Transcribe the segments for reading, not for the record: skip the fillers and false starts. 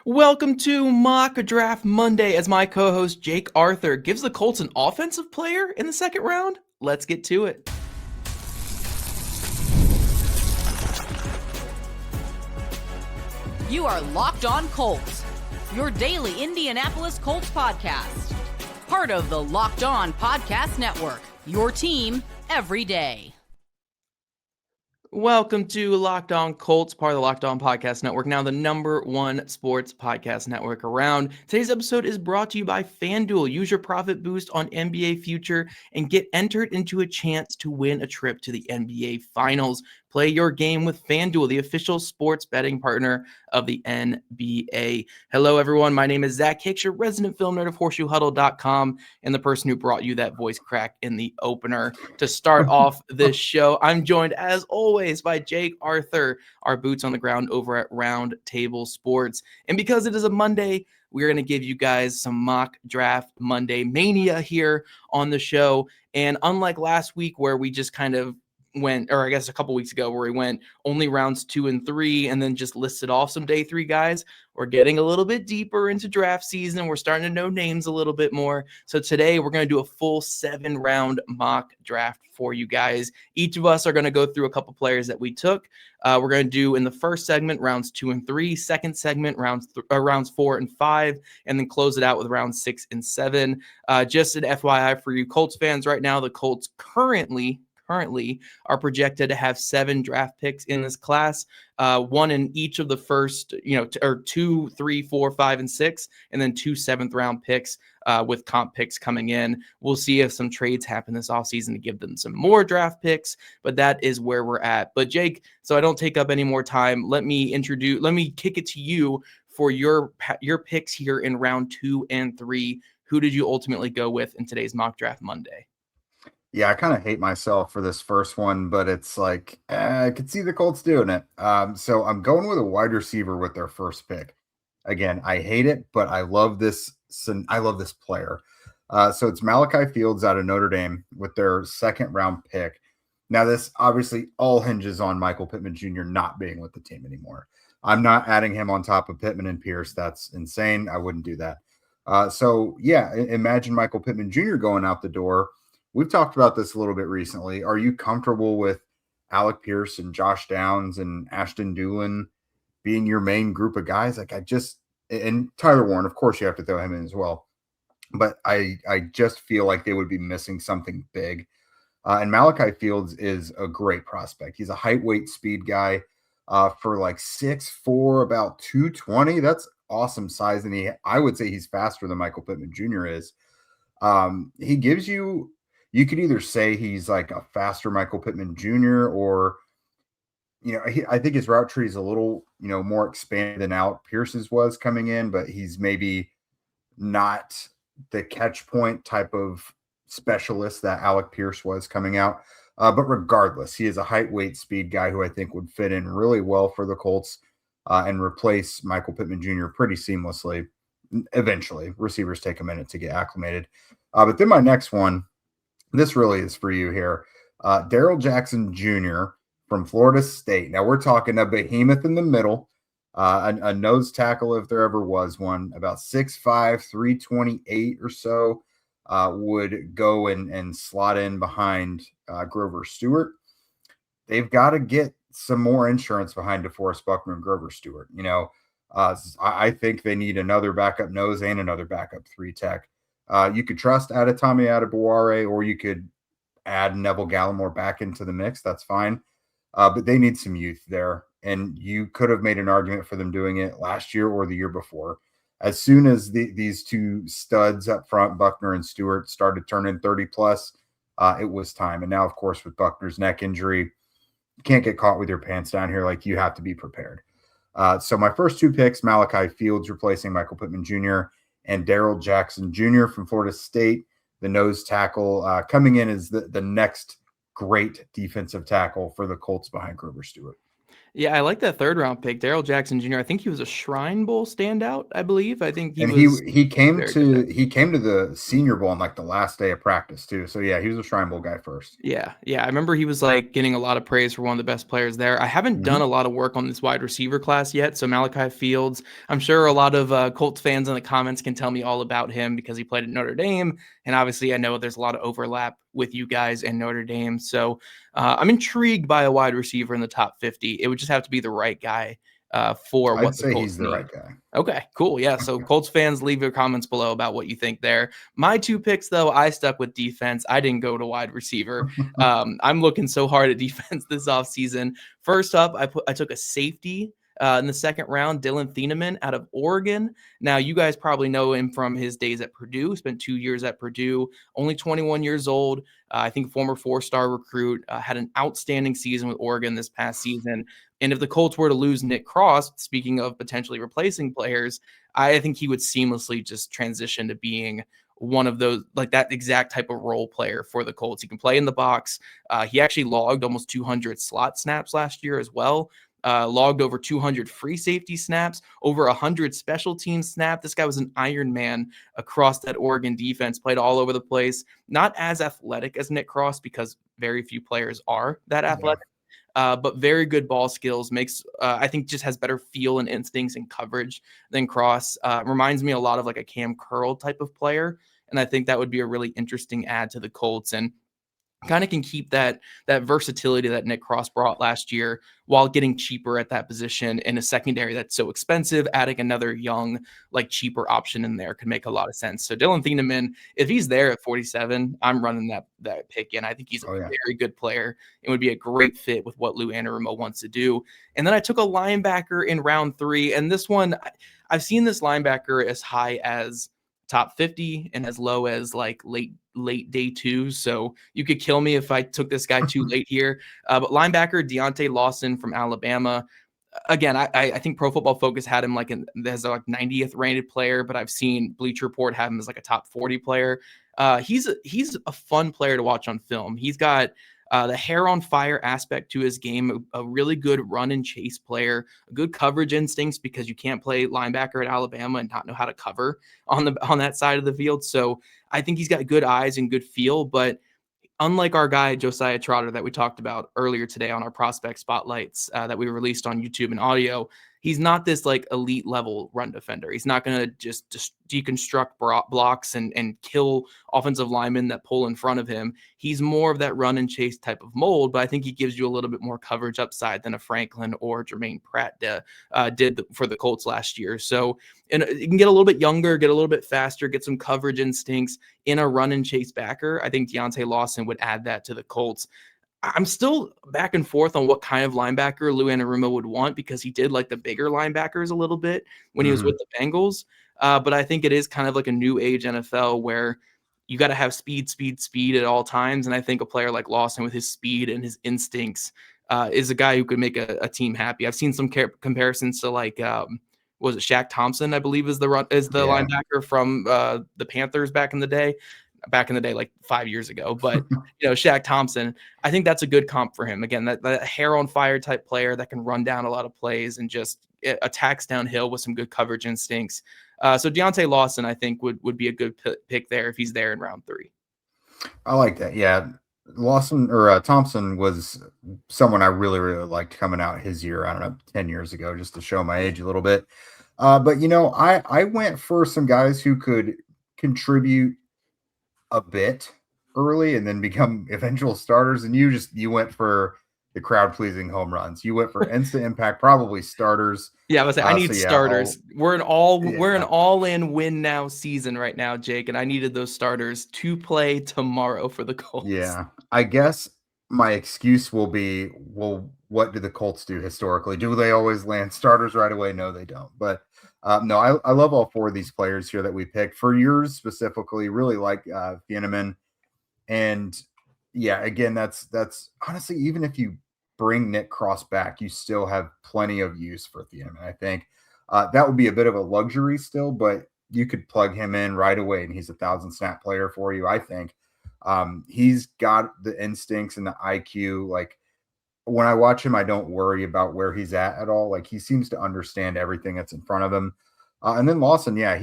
Welcome to Mock Draft Monday as my co-host Jake Arthur gives the Colts an offensive player in the second round. Let's get to it. You are Locked On Colts, your daily Indianapolis Colts podcast. Part of the Locked On Podcast Network, your team every day. Welcome to Locked On Colts, part of the Locked On Podcast Network, now the #1 sports podcast network around. Today's episode is brought to you by FanDuel. Use your profit boost on NBA Future and get entered into a chance to win a trip to the NBA Finals. Play your game with FanDuel, the official sports betting partner of the NBA. Hello, everyone. My name is Zach Hicks, your resident film nerd of HorseshoeHuddle.com, and the person who brought you that voice crack in the opener. To start off this show, I'm joined, as always, by Jake Arthur, our boots on the ground over at Round Table Sports. And because it is a Monday, we're going to give you guys some mock draft Monday mania here on the show. And unlike last week where we just kind of went, or I guess a couple weeks ago where we went only rounds 2 and 3 and then just listed off some day 3 guys, we're getting a little bit deeper into draft season. We're starting to know names a little bit more. So today we're going to do a full 7-round mock draft for you guys. Each of us are going to go through a couple players that we took. We're going to do in the first segment rounds 2 and 3, second segment rounds 4 and 5, and then close it out with rounds 6 and 7. Just an FYI for you Colts fans right now, the Colts currently are projected to have 7 draft picks in this class, 1 in each of the first, or 2, 3, 4, 5, and 6, and then 2 7th-round picks with comp picks coming in. We'll see if some trades happen this offseason to give them some more draft picks, but that is where we're at. But Jake, so I don't take up any more time, let me kick it to you for your picks here in round 2 and 3. Who did you ultimately go with in today's Mock Draft Monday? Yeah, I kind of hate myself for this first one, but it's like, I could see the Colts doing it. So I'm going with a wide receiver with their first pick. Again, I hate it, but I love this. I love this player. So it's Malachi Fields out of Notre Dame with their 2nd-round pick. Now, this obviously all hinges on Michael Pittman Jr. not being with the team anymore. I'm not adding him on top of Pittman and Pierce. That's insane. I wouldn't do that. So, yeah, imagine Michael Pittman Jr. going out the door. We've talked about this a little bit recently. Are you comfortable with Alec Pierce and Josh Downs and Ashton Dillon being your main group of guys? And Tyler Warren, of course, you have to throw him in as well. But I just feel like they would be missing something big. And Malachi Fields is a great prospect. He's a height, weight, speed guy for like 6'4", about 220. That's awesome size. And I would say he's faster than Michael Pittman Jr. is. He gives you could either say he's like a faster Michael Pittman Jr. or, I think his route tree is a little, more expanded than Alec Pierce's was coming in, but he's maybe not the catch point type of specialist that Alec Pierce was coming out. But regardless, he is a height, weight, speed guy who I think would fit in really well for the Colts and replace Michael Pittman Jr. pretty seamlessly. Eventually, receivers take a minute to get acclimated. But then my next one, this really is for you here. Darrell Jackson Jr. from Florida State. Now, we're talking a behemoth in the middle, a nose tackle if there ever was one, about 6'5", 328 or so, would go and slot in behind Grover Stewart. They've got to get some more insurance behind DeForest Buckner and Grover Stewart. I think they need another backup nose and another backup 3 tech. You could trust Adetomiwa Adebawore, or you could add Neville Gallimore back into the mix. That's fine. But they need some youth there. And you could have made an argument for them doing it last year or the year before. As soon as these 2 studs up front, Buckner and Stewart, started turning 30-plus, it was time. And now, of course, with Buckner's neck injury, you can't get caught with your pants down here. Like, you have to be prepared. So my first 2 picks, Malachi Fields replacing Michael Pittman Jr., and Darrell Jackson Jr. from Florida State, the nose tackle, coming in as the next great defensive tackle for the Colts behind Grover Stewart. Yeah, I like that third round pick, Darrell Jackson Jr. I think he was a Shrine Bowl standout, I believe. I think he And was he came very good there. to the Senior Bowl on like the last day of practice too. So yeah, he was a Shrine Bowl guy first. Yeah, I remember he was like getting a lot of praise for one of the best players there. I haven't done Mhm. a lot of work on this wide receiver class yet. So Malachi Fields, I'm sure a lot of Colts fans in the comments can tell me all about him because he played at Notre Dame, and obviously I know there's a lot of overlap with you guys and Notre Dame. So I'm intrigued by a wide receiver in the top 50. It would just have to be the right guy for I'd what the say Colts he's the need. right guy. Okay, cool. Yeah. So Colts fans, leave your comments below about what you think there. My two picks, though, I stuck with defense. I didn't go to wide receiver. I'm looking so hard at defense this offseason. First up, I took a safety in the second round, Dillon Thieneman out of Oregon. Now, you guys probably know him from his days at Purdue. Spent 2 years at Purdue, only 21 years old. I think former 4-star recruit, had an outstanding season with Oregon this past season. And if the Colts were to lose Nick Cross, speaking of potentially replacing players, I think he would seamlessly just transition to being one of those, like that exact type of role player for the Colts. He can play in the box. He actually logged almost 200 slot snaps last year as well. Logged over 200 free safety snaps, over 100 special team snaps. This guy was an Iron Man across that Oregon defense, played all over the place. Not as athletic as Nick Cross because very few players are that Yeah. athletic. But very good ball skills. Makes I think just has better feel and instincts and coverage than Cross. Reminds me a lot of like a Cam Curl type of player, and I think that would be a really interesting add to the Colts and kind of can keep that versatility that Nick Cross brought last year while getting cheaper at that position in a secondary that's so expensive. Adding another young, like cheaper option in there could make a lot of sense. So Dillon Thieneman, if he's there at 47, I'm running that pick in. I think he's a Oh yeah. very good player and would be a great fit with what Lou Anarumo wants to do. And then I took a linebacker in round 3, and this one I've seen this linebacker as high as top 50 and as low as like late day 2. So you could kill me if I took this guy too late here. But linebacker Deontae Lawson from Alabama. Again, I think Pro Football Focus had him like as a like 90th rated player, but I've seen Bleacher Report have him as like a top 40 player. He's a fun player to watch on film. He's got the hair on fire aspect to his game, a really good run and chase player, a good coverage instincts because you can't play linebacker at Alabama and not know how to cover on that side of the field. So I think he's got good eyes and good feel, but unlike our guy Josiah Trotter that we talked about earlier today on our prospect spotlights that we released on YouTube and audio, he's not this like elite level run defender. He's not going to just deconstruct blocks and kill offensive linemen that pull in front of him. He's more of that run and chase type of mold, but I think he gives you a little bit more coverage upside than a Franklin or Jermaine Pratt did for the Colts last year. So, and you can get a little bit younger, get a little bit faster, get some coverage instincts in a run and chase backer. I think Deontae Lawson would add that to the Colts. I'm still back and forth on what kind of linebacker Lou Anarumo would want because he did like the bigger linebackers a little bit when he was with Mhm. the Bengals. But I think it is kind of like a new age NFL where you got to have speed at all times. And I think a player like Lawson with his speed and his instincts is a guy who could make a team happy. I've seen some comparisons to like, was it Shaq Thompson, I believe is the Yeah. linebacker from the Panthers back in the day, like 5 years ago. But Shaq Thompson, I think that's a good comp for him. Again, that hair on fire type player that can run down a lot of plays and just attacks downhill with some good coverage instincts. So Deontae Lawson, I think would be a good pick there if he's there in round 3. I like that. Yeah. Lawson or Thompson was someone I really, really liked coming out his year, I don't know, 10 years ago, just to show my age a little bit. But I went for some guys who could contribute a bit early and then become eventual starters. And you went for the crowd pleasing home runs. You went for instant impact, probably starters. Yeah, I was saying I need So yeah, starters. We're an yeah, all-in win now season right now, Jake, and I needed those starters to play tomorrow for the Colts. yeah. I guess my excuse will be, well, what do the Colts do historically? Do they always land starters right away? No, they don't. But no, I love all 4 of these players here that we picked. For yours specifically, really like Thieneman. And yeah, again, that's honestly, even if you bring Nick Cross back, you still have plenty of use for Thieneman. I think that would be a bit of a luxury still, but you could plug him in right away, and he's a 1,000 snap player for you. I think he's got the instincts and the IQ. Like when I watch him, I don't worry about where he's at all. Like, he seems to understand everything that's in front of him. And then Lawson, yeah,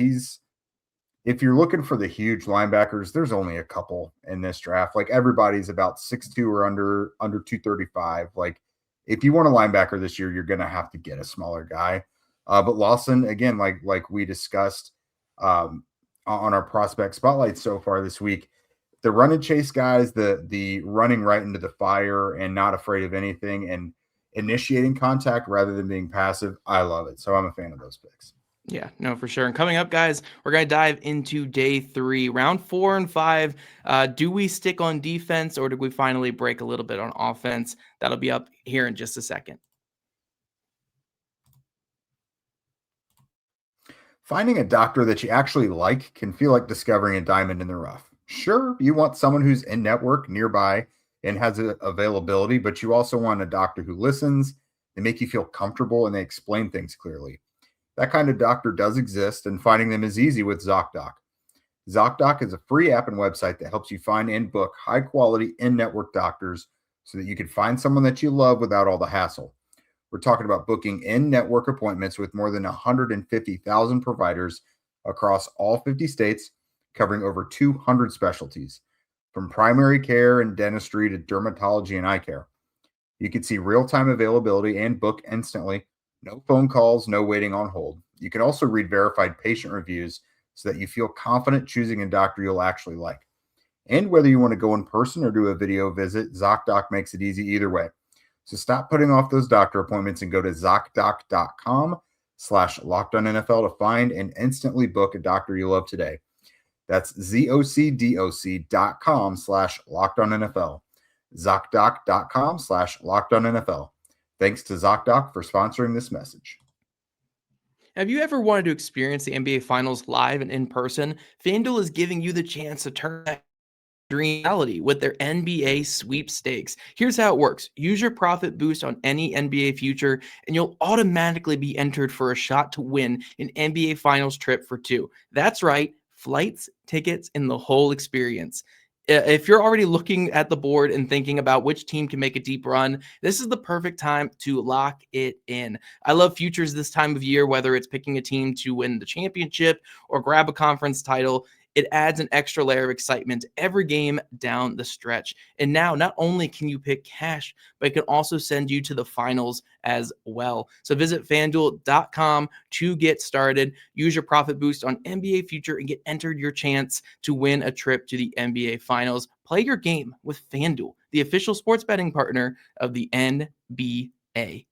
if you're looking for the huge linebackers, there's only a couple in this draft. Like, everybody's about 6'2" or under 235. Like, if you want a linebacker this year, you're going to have to get a smaller guy. But Lawson, again, like we discussed on our prospect spotlight so far this week, the run and chase guys, the running right into the fire and not afraid of anything and initiating contact rather than being passive, I love it. So I'm a fan of those picks. Yeah, no, for sure. And coming up, guys, we're going to dive into day 3, round 4 and 5. Do we stick on defense or do we finally break a little bit on offense? That'll be up here in just a second. Finding a doctor that you actually like can feel like discovering a diamond in the rough. Sure, you want someone who's in network nearby and has availability, but you also want a doctor who listens, they make you feel comfortable, and they explain things clearly. That kind of doctor does exist, and finding them is easy with Zocdoc. Zocdoc is a free app and website that helps you find and book high-quality in-network doctors so that you can find someone that you love without all the hassle. We're talking about booking in-network appointments with more than 150,000 providers across all 50 states, covering over 200 specialties, from primary care and dentistry to dermatology and eye care. You can see real-time availability and book instantly. No phone calls, no waiting on hold. You can also read verified patient reviews so that you feel confident choosing a doctor you'll actually like. And whether you want to go in person or do a video visit, ZocDoc makes it easy either way. So stop putting off those doctor appointments and go to ZocDoc.com/LockedOnNFL to find and instantly book a doctor you love today. That's ZocDoc.com/LockedOnNFL. ZocDoc.com/LockedOnNFL. Thanks to ZocDoc for sponsoring this message. Have you ever wanted to experience the NBA Finals live and in person? FanDuel is giving you the chance to turn that dream reality with their NBA sweepstakes. Here's how it works. Use your profit boost on any NBA future, and you'll automatically be entered for a shot to win an NBA Finals trip for 2. That's right, flights, tickets, and the whole experience. If you're already looking at the board and thinking about which team can make a deep run, this is the perfect time to lock it in. I love futures this time of year, whether it's picking a team to win the championship or grab a conference title. It adds an extra layer of excitement every game down the stretch. And now, not only can you pick cash, but it can also send you to the finals as well. So visit FanDuel.com to get started. Use your profit boost on NBA Future and get entered your chance to win a trip to the NBA Finals. Play your game with FanDuel, the official sports betting partner of the NBA.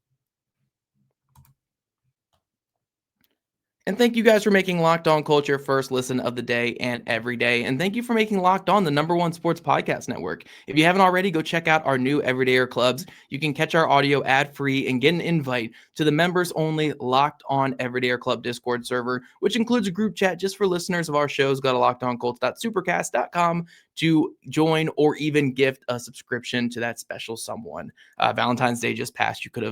And thank you guys for making Locked On Colts your first listen of the day and every day. And thank you for making Locked On the #1 sports podcast network. If you haven't already, go check out our new Everydayer clubs. You can catch our audio ad-free and get an invite to the members-only Locked On Everydayer Club Discord server, which includes a group chat just for listeners of our shows. Go to lockedoncolts.supercast.com to join or even gift a subscription to that special someone. Valentine's Day just passed. You could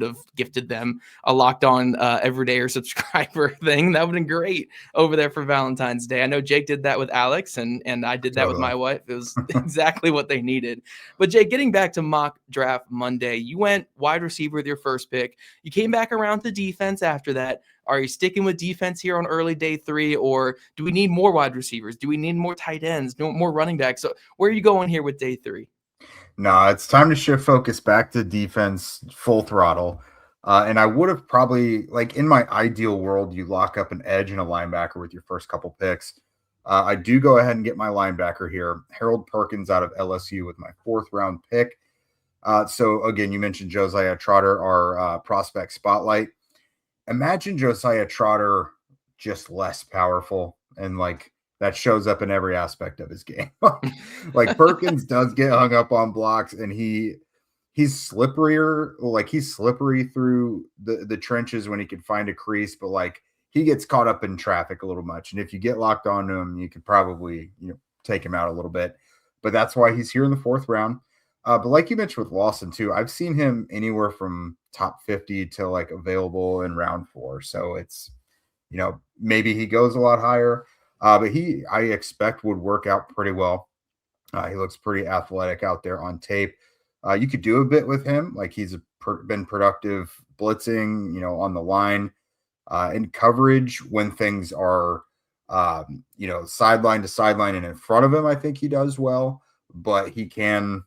have gifted them a Locked On Everydayer subscriber thing. That would have been great over there for Valentine's Day. I know Jake did that with Alex, and I did that with my wife. It was exactly what they needed. But Jake, getting back to mock draft Monday, you went wide receiver with your first pick. You came back around to defense after that. Are you sticking with defense here on early day 3, or do we need more wide receivers? Do we need more tight ends, more running backs? So where are you going here with day 3? No, it's time to shift focus back to defense full throttle. And I would have probably, like, in my ideal world, you lock up an edge and a linebacker with your first couple picks. I do go ahead and get my linebacker here, Harold Perkins out of LSU with my 4th round pick. So again, you mentioned Josiah Trotter, our prospect spotlight. Imagine Josiah Trotter just less powerful, and like that shows up in every aspect of his game. Like, Perkins does get hung up on blocks, and he's slipperier. Like, he's slippery through the trenches when he can find a crease, but like he gets caught up in traffic a little much. And if you get locked onto him, you could probably take him out a little bit. But that's why he's here in the 4th round. But like you mentioned with Lawson too, I've seen him anywhere from top 50 to like available in round 4. So it's, maybe he goes a lot higher, but I expect would work out pretty well. He looks pretty athletic out there on tape. You could do a bit with him. Like he's been productive blitzing, on the line, in coverage when things are, sideline to sideline and in front of him. I think he does well, but he can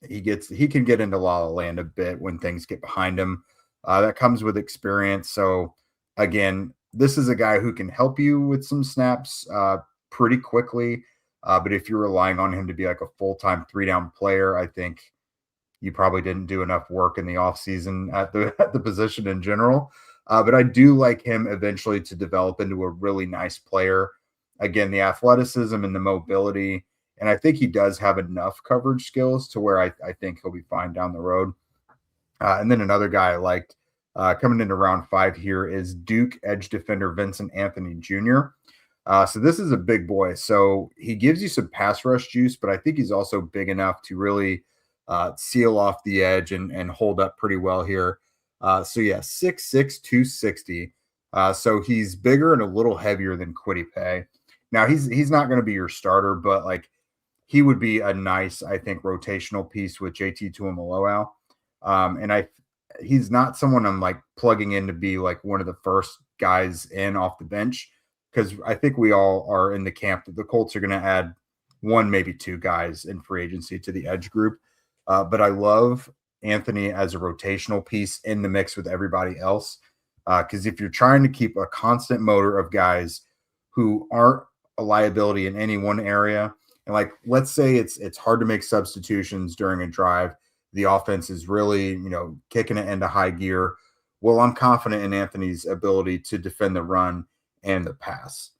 get into La La Land a bit when things get behind him. That comes with experience. So again, this is a guy who can help you with some snaps pretty quickly. But if you're relying on him to be like a full-time 3-down player, I think you probably didn't do enough work in the offseason at the position in general. But I do like him eventually to develop into a really nice player. Again, the athleticism and the mobility. And I think he does have enough coverage skills to where I think he'll be fine down the road. And then another guy I liked coming into round 5 here is Duke edge defender Vincent Anthony Jr. So this is a big boy. So he gives you some pass rush juice, but I think he's also big enough to really seal off the edge and hold up pretty well here. So yeah, 6'6", 260. So he's bigger and a little heavier than Kwity Paye. Now he's not going to be your starter, but like he would be a nice, I think, rotational piece with JT Tuimoloau. And he's not someone I'm like plugging in to be like one of the first guys in off the bench, because I think we all are in the camp that the Colts are going to add 1, maybe 2 guys in free agency to the edge group. But I love Anthony as a rotational piece in the mix with everybody else. Because if you're trying to keep a constant motor of guys who aren't a liability in any one area, and like, let's say it's hard to make substitutions during a drive, the offense is really, kicking it into high gear. Well, I'm confident in Anthony's ability to defend the run and the pass.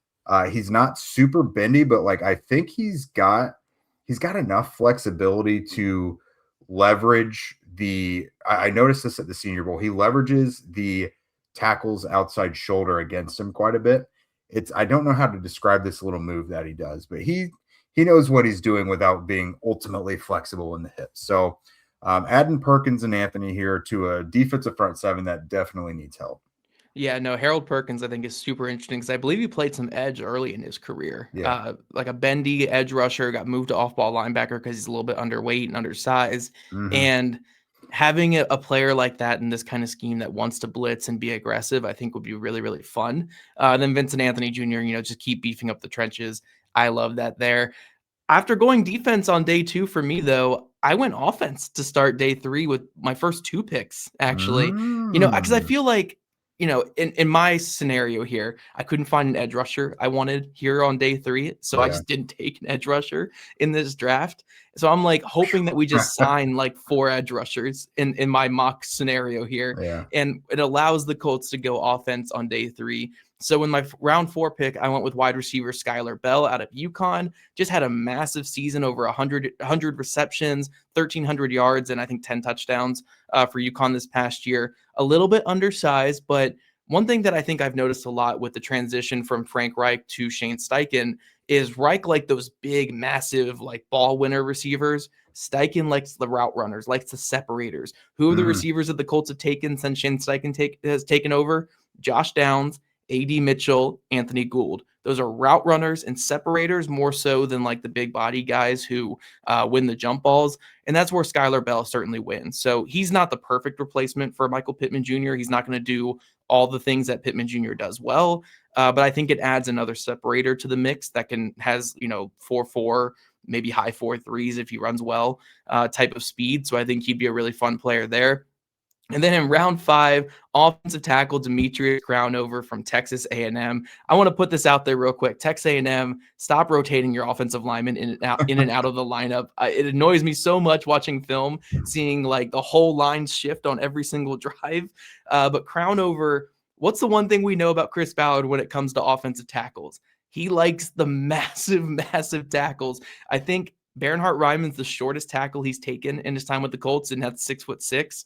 He's not super bendy, but like, I think he's got enough flexibility to leverage I noticed this at the Senior Bowl. He leverages the tackle's outside shoulder against him quite a bit. I don't know how to describe this little move that he does, but he knows what he's doing without being ultimately flexible in the hips. So adding Perkins and Anthony here to a defensive front 7 that definitely needs help. Yeah, no, Harold Perkins, I think, is super interesting because I believe he played some edge early in his career. Yeah. Like a bendy edge rusher, got moved to off-ball linebacker because he's a little bit underweight and undersized. Mm-hmm. And having a player like that in this kind of scheme that wants to blitz and be aggressive, I think would be really, really fun. Then Vincent Anthony Jr., just keep beefing up the trenches. I love that there. After going defense on day 2 for me, though, I went offense to start day 3 with my first 2 picks, actually. Because I feel like, in my scenario here, I couldn't find an edge rusher I wanted here on day 3. So I just didn't take an edge rusher in this draft. So I'm like hoping that we just sign like 4 edge rushers in my mock scenario here. Yeah. And it allows the Colts to go offense on day 3. So in my round 4 pick, I went with wide receiver Skyler Bell out of UConn. Just had a massive season, over 100 receptions, 1,300 yards, and I think 10 touchdowns for UConn this past year. A little bit undersized, but one thing that I think I've noticed a lot with the transition from Frank Reich to Shane Steichen is Reich like those big, massive, like ball winner receivers. Steichen likes the route runners, likes the separators. Who are the receivers that the Colts have taken since Shane Steichen has taken over? Josh Downs, A.D. Mitchell, Anthony Gould. Those are route runners and separators more so than like the big body guys who win the jump balls. And that's where Skyler Bell certainly wins. So he's not the perfect replacement for Michael Pittman Jr. He's not going to do all the things that Pittman Jr. does well. But I think it adds another separator to the mix that has 4.4, maybe high 4.3s if he runs well type of speed. So I think he'd be a really fun player there. And then in round 5, offensive tackle Dametrious Crownover from Texas A&M. I want to put this out there real quick. Texas A&M, stop rotating your offensive linemen in and out of the lineup. It annoys me so much watching film, seeing like the whole line shift on every single drive. But Crownover, what's the one thing we know about Chris Ballard when it comes to offensive tackles? He likes the massive, massive tackles. I think Bernhard Ryman's the shortest tackle he's taken in his time with the Colts, and that's 6'6".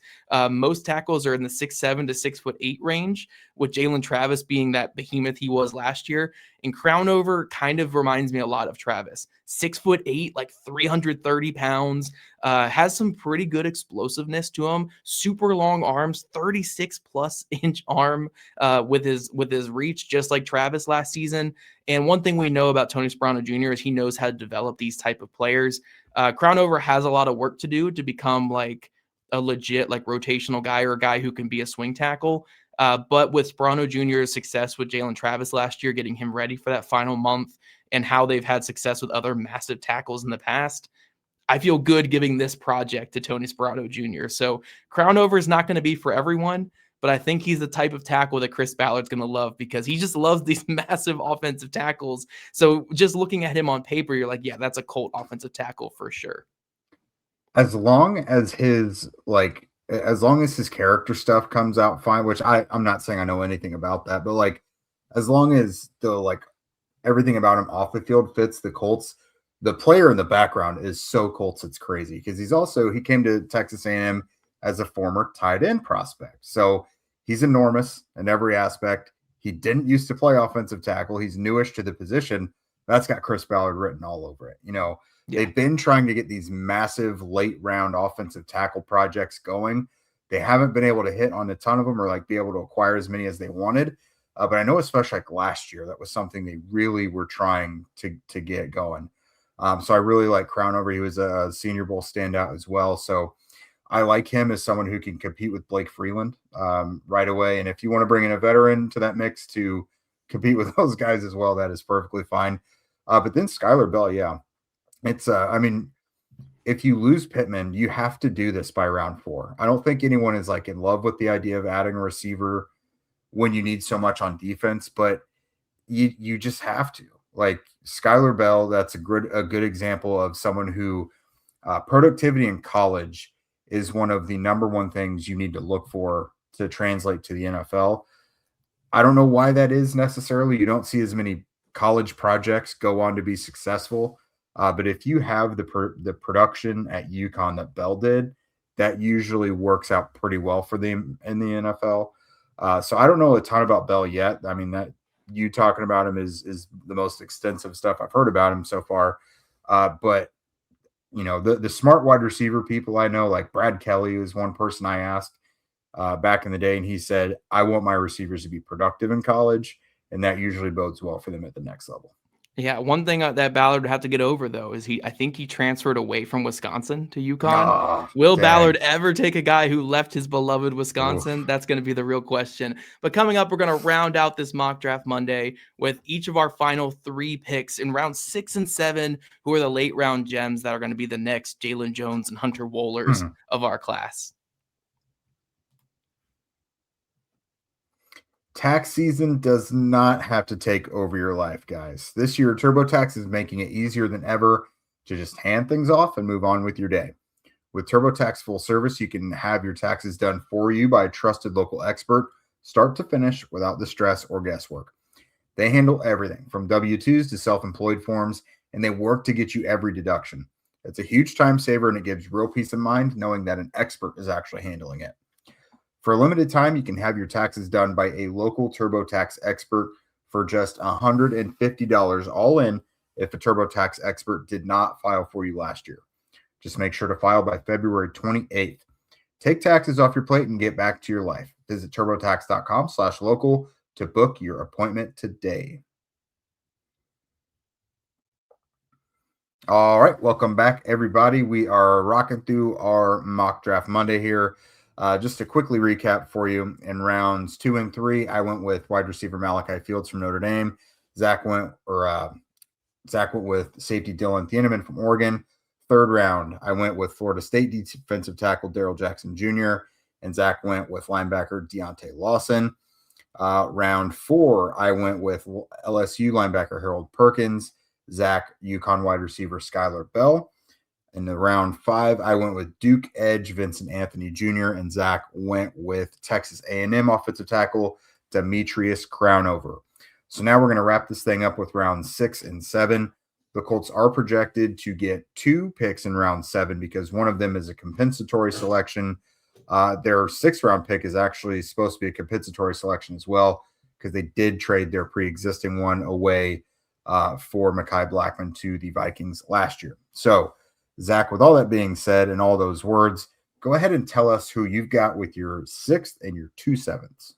Most tackles are in the 6'7" to 6'8" range, with Jalen Travis being that behemoth he was last year. And Crownover kind of reminds me a lot of Travis. 6'8", like 330 pounds, has some pretty good explosiveness to him. Super long arms, 36-plus-inch arm with his reach, just like Travis last season. And one thing we know about Tony Sprono Jr. is he knows how to develop these type of players. Crownover has a lot of work to do to become like a legit like rotational guy or a guy who can be a swing tackle. But with Sprono Jr.'s success with Jalen Travis last year, getting him ready for that final month, and how they've had success with other massive tackles in the past, I feel good giving this project to Tony Sprono Jr. So Crownover is not going to be for everyone, but I think he's the type of tackle that Chris Ballard's going to love because he just loves these massive offensive tackles. So just looking at him on paper, you're like, yeah, that's a Colt offensive tackle for sure. As long as his character stuff comes out fine, which I'm not saying I know anything about that, but like as long as the everything about him off the field fits the Colts, the player in the background is so Colts it's crazy because he came to Texas A&M as a former tight end prospect. So he's enormous in every aspect. He didn't used to play offensive tackle. He's newish to the position. That's got Chris Ballard written all over it. Yeah. They've been trying to get these massive late round offensive tackle projects going. They haven't been able to hit on a ton of them or be able to acquire as many as they wanted. But I know especially last year, that was something they really were trying to get going. So I really like Crownover. He was a Senior Bowl standout as well. So I like him as someone who can compete with Blake Freeland right away. And if you want to bring in a veteran to that mix to compete with those guys as well, that is perfectly fine. But then Skyler Bell, yeah. It's if you lose Pittman, you have to do this by round 4. I don't think anyone is in love with the idea of adding a receiver when you need so much on defense, but you just have to. Skyler Bell, that's a good example of someone who productivity in college is one of the number one things you need to look for to translate to the NFL. I don't know why that is necessarily. You don't see as many college projects go on to be successful. But if you have the production at UConn that Bell did, that usually works out pretty well for them in the NFL. So I don't know a ton about Bell yet. I mean, that you talking about him is the most extensive stuff I've heard about him so far. But the smart wide receiver people I know, like Brad Kelly is one person I asked back in the day, and he said, I want my receivers to be productive in college, and that usually bodes well for them at the next level. Yeah, one thing that Ballard would have to get over, though, is I think he transferred away from Wisconsin to UConn. Will Ballard ever take a guy who left his beloved Wisconsin? Oof. That's going to be the real question. But coming up, we're going to round out this Mock Draft Monday with each of our final 3 picks in round 6 and 7, who are the late round gems that are going to be the next Jalen Jones and Hunter Wohlers of our class. Tax season does not have to take over your life, guys. This year, TurboTax is making it easier than ever to just hand things off and move on with your day. With TurboTax full service, you can have your taxes done for you by a trusted local expert, start to finish, without the stress or guesswork. They handle everything from W-2s to self-employed forms, and they work to get you every deduction. It's a huge time saver, and it gives real peace of mind knowing that an expert is actually handling it. For a limited time, you can have your taxes done by a local TurboTax expert for just $150 all in if a TurboTax expert did not file for you last year. Just make sure to file by February 28th. Take taxes off your plate and get back to your life. Visit TurboTax.com/local to book your appointment today. All right, welcome back, everybody. We are rocking through our Mock Draft Monday here. Just to quickly recap for you, in rounds 2 and 3, I went with wide receiver Malachi Fields from Notre Dame. Zach went with safety Dillon Thieneman from Oregon. 3rd round, I went with Florida State defensive tackle Darrell Jackson Jr., and Zach went with linebacker Deontae Lawson. Round 4, I went with LSU linebacker Harold Perkins. Zach, UConn wide receiver Skyler Bell. In the round 5, I went with Duke edge Vincent Anthony Jr., and Zach went with Texas A&M offensive tackle Dametrious Crownover. So now we're going to wrap this thing up with round 6 and 7. The Colts are projected to get 2 picks in round 7 because one of them is a compensatory selection. Their 6th round pick is actually supposed to be a compensatory selection as well because they did trade their pre-existing one away for Mekhi Blackman to the Vikings last year. So Zach, with all that being said and all those words, go ahead and tell us who you've got with your 6th and your 2/7.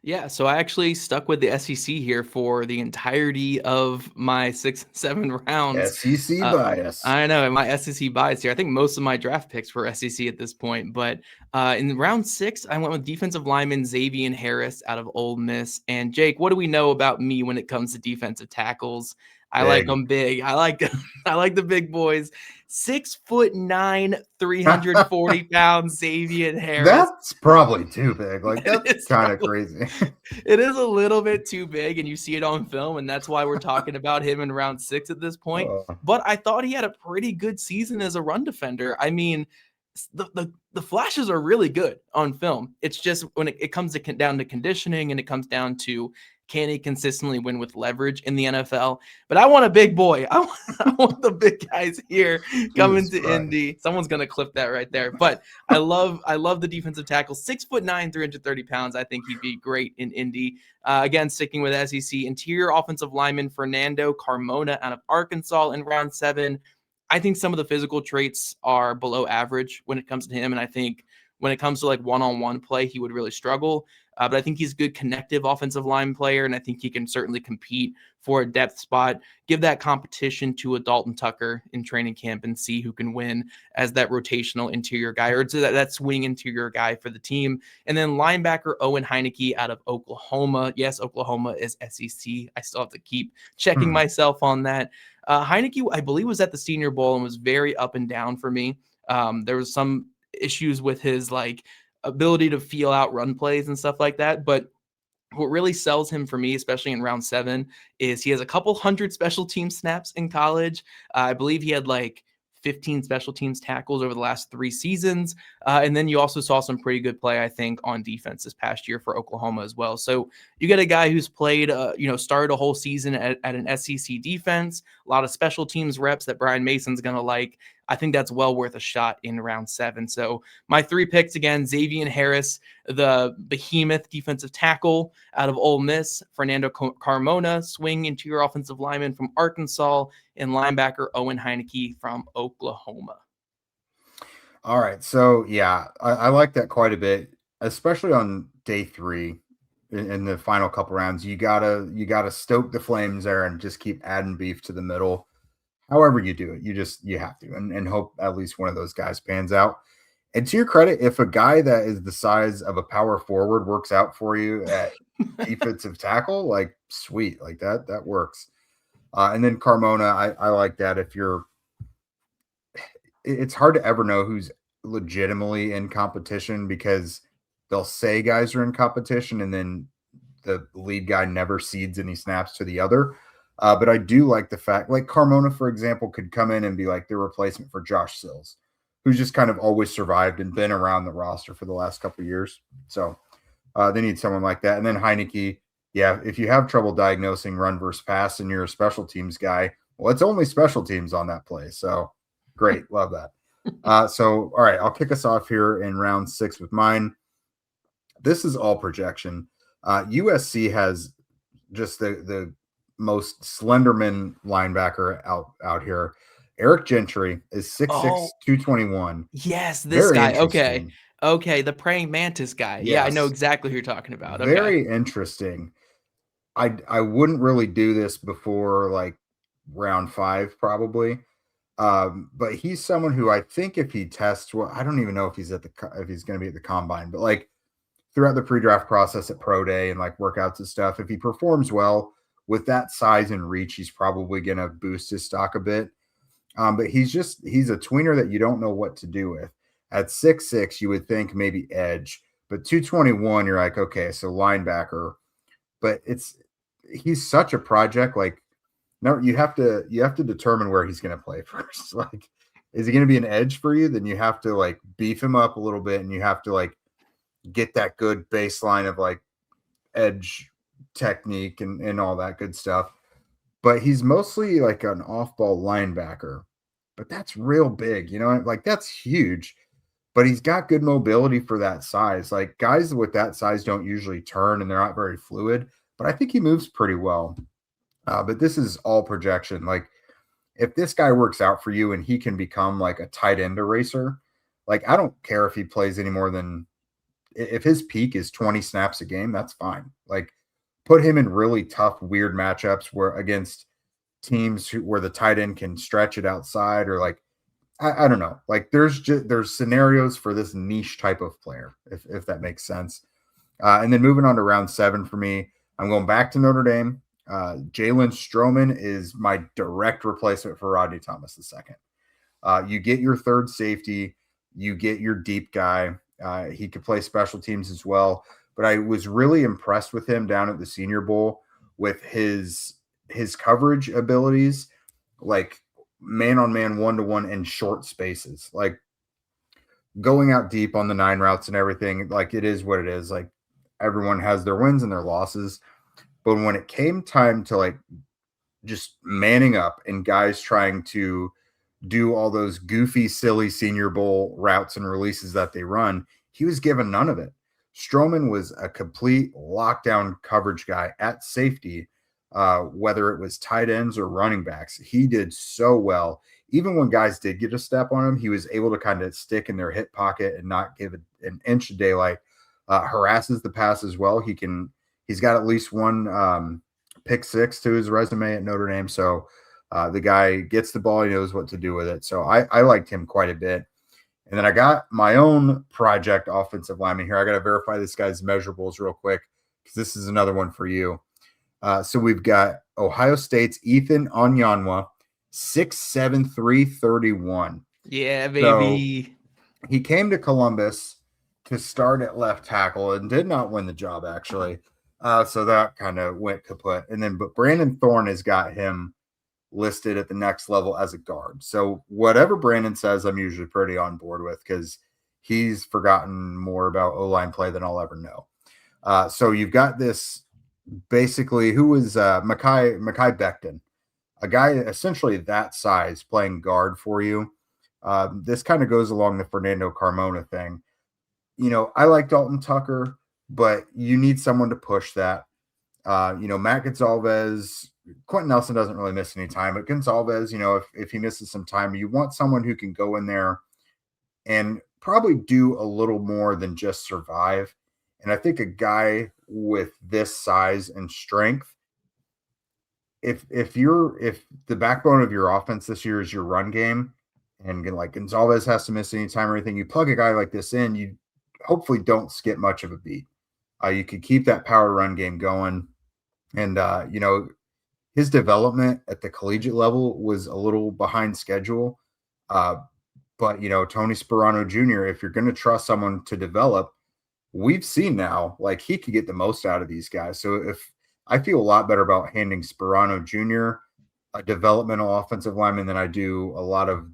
Yeah, so I actually stuck with the SEC here for the entirety of my 6 and 7 rounds. SEC Uh, bias. I know my SEC bias here. I think most of my draft picks were SEC at this point, but in round 6, I went with defensive lineman Zxavian Harris out of Ole Miss. And Jake, what do we know about me when it comes to defensive tackles? I like Big. them big. I like I like the big boys. 6'9", 340 pounds, Zxavian Harris. That's probably too big. Like, that's It's kind of probably- crazy. It is a little bit too big, and you see it on film, and that's why we're talking about him in round 6 at this point. But I thought he had a pretty good season as a run defender. I mean, the flashes are really good on film. It's just when it comes down to conditioning, and it comes down to can he consistently win with leverage in the NFL? But I want a big boy. I want the big guys here coming to Indy. Someone's gonna clip that right there. But I love the defensive tackle. 6'9", 330 pounds. I think he'd be great in Indy. Again, sticking with SEC, interior offensive lineman Fernando Carmona out of Arkansas in round 7. I think some of the physical traits are below average when it comes to him, and I think when it comes to like one-on-one play, he would really struggle. But I think he's a good connective offensive line player, and I think he can certainly compete for a depth spot. Give that competition to a Dalton Tucker in training camp and see who can win as that rotational interior guy, or that swing interior guy for the team. And then linebacker Owen Heinecke out of Oklahoma. Yes, Oklahoma is SEC. I still have to keep checking myself on that. Heinecke, I believe, was at the Senior Bowl and was very up and down for me. There was some issues with his ability to feel out run plays and stuff like that. But what really sells him for me, especially in round 7, is he has a couple hundred special team snaps in college. I believe he had 15 special teams tackles over the last 3 seasons. And then you also saw some pretty good play, I think, on defense this past year for Oklahoma as well. So you get a guy who's played, started a whole season at an SEC defense, a lot of special teams reps that Brian Mason's going to like. I think that's well worth a shot in round 7. So my 3 picks again, Zxavian Harris, the behemoth defensive tackle out of Ole Miss, Fernando Carmona, swing interior offensive lineman from Arkansas, and linebacker Owen Heinecke from Oklahoma. All right. So yeah, I like that quite a bit, especially on day 3 in the final couple rounds. You gotta stoke the flames there and just keep adding beef to the middle. However you do it, you have to, and hope at least one of those guys pans out. And to your credit, if a guy that is the size of a power forward works out for you at defensive tackle, sweet, that works. And then Carmona, I like that. It's hard to ever know who's legitimately in competition because they'll say guys are in competition and then the lead guy never cedes any snaps to the other. But I do like the fact, Carmona, for example, could come in and be like the replacement for Josh Sills, who's just kind of always survived and been around the roster for the last couple of years. So they need someone like that. And then Heinecke, yeah, if you have trouble diagnosing run versus pass and you're a special teams guy, well, it's only special teams on that play. So great. Love that. So, all right, I'll kick us off here in round 6 with mine. This is all projection. USC has just the most slenderman linebacker out here. Eric Gentry is 6'6", 221. Yes, this guy. Okay, the praying mantis guy. Yes. Yeah, I know exactly who you're talking about. Okay. Very interesting. I wouldn't really do this before round 5 probably. But he's someone who I think if he tests well, I don't even know if he's going to be at the combine, but throughout the pre-draft process at pro day and workouts and stuff, if he performs well with that size and reach, he's probably going to boost his stock a bit. But he's a tweener that you don't know what to do with. At 6'6", you would think maybe edge, but 221, you're like, okay, so linebacker. But he's such a project. No, you have to determine where he's going to play first. Is he going to be an edge for you? Then you have to beef him up a little bit, and you have to get that good baseline of edge technique and all that good stuff. But he's mostly an off-ball linebacker. But that's real big, that's huge. But he's got good mobility for that size. Guys with that size don't usually turn and they're not very fluid, but I think he moves pretty well. But this is all projection. if this guy works out for you and he can become like a tight end eraser, like I don't care if he plays any more than, if his peak is 20 snaps a game, that's fine. Like put him in really tough, weird matchups where against teams where the tight end can stretch it outside, or like, I don't know. Like there's scenarios for this niche type of player, if that makes sense. And then moving on to round 7 for me, I'm going back to Notre Dame. Jalen Stroman is my direct replacement for Rodney Thomas II. You get your third safety, you get your deep guy. He could play special teams as well, but I was really impressed with him down at the Senior Bowl with his coverage abilities, like man-on-man, one-to-one in short spaces, like going out deep on the 9 routes and everything. Like it is what it is. Like everyone has their wins and their losses. But when it came time to like just manning up and guys trying to do all those goofy, silly Senior Bowl routes and releases that they run, he was given none of it. Stroman was a complete lockdown coverage guy at safety, whether it was tight ends or running backs. He did so well. Even when guys did get a step on him, he was able to kind of stick in their hip pocket and not give an inch of daylight. Harasses the pass as well. He's got at least one pick 6 to his resume at Notre Dame. So the guy gets the ball, he knows what to do with it. So I liked him quite a bit. And then I got my own project offensive lineman here. I got to verify this guy's measurables real quick because this is another one for you. So we've got Ohio State's Ethan Onianwa, 6'7", 331. Yeah, baby. So he came to Columbus to start at left tackle and did not win the job, actually. So that kind of went kaput. And then, but Brandon Thorne has got him listed at the next level as a guard. So whatever Brandon says, I'm usually pretty on board with because he's forgotten more about O-line play than I'll ever know. So you've got this basically, who was Mekhi Becton, a guy essentially that size playing guard for you. This kind of goes along the Fernando Carmona thing. You know, I like Dalton Tucker, but you need someone to push that. Matt Gonzalez, Quentin Nelson doesn't really miss any time, but Gonzalez, if he misses some time, you want someone who can go in there and probably do a little more than just survive. And I think a guy with this size and strength, if the backbone of your offense this year is your run game, and like Gonzalez has to miss any time or anything, you plug a guy like this in, you hopefully don't skip much of a beat. You could keep that power run game going. And, his development at the collegiate level was a little behind schedule. But, Tony Sperano Jr., if you're going to trust someone to develop, we've seen now, like he could get the most out of these guys. So if I feel a lot better about handing Sperano Jr. a developmental offensive lineman than I do a lot of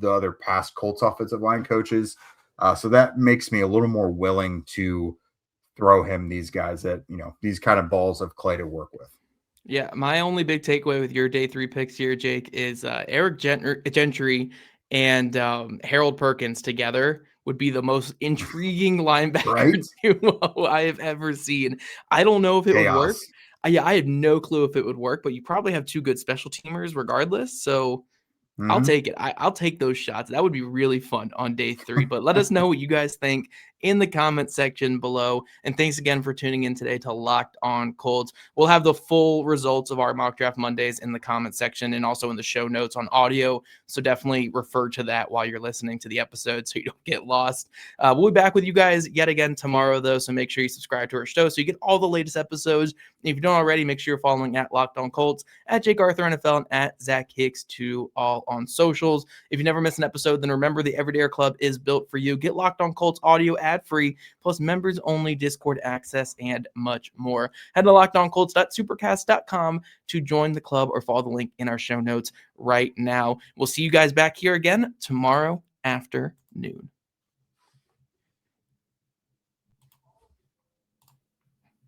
the other past Colts offensive line coaches. So that makes me a little more willing to throw him these guys that, these kind of balls of clay to work with. Yeah, my only big takeaway with your day 3 picks here, Jake, is Eric Gentry and Harold Perkins together would be the most intriguing linebacker duo I have ever seen. I don't know if it would work. I have no clue if it would work, but you probably have 2 good special teamers regardless. So I'll take it. I'll take those shots. That would be really fun on day 3. But let us know what you guys think in the comment section below. And thanks again for tuning in today to Locked On Colts. We'll have the full results of our mock draft Mondays in the comment section and also in the show notes on audio. So definitely refer to that while you're listening to the episode so you don't get lost. We'll be back with you guys yet again tomorrow, though. So make sure you subscribe to our show so you get all the latest episodes. If you don't already, make sure you're following at Locked On Colts, at Jake Arthur NFL, and at Zach Hicks 2 all on socials. If you never miss an episode, then remember the Everydayer Club is built for you. Get Locked On Colts audio ad-free, plus members-only Discord access, and much more. Head to lockedoncolts.supercast.com to join the club or follow the link in our show notes right now. We'll see you guys back here again tomorrow afternoon.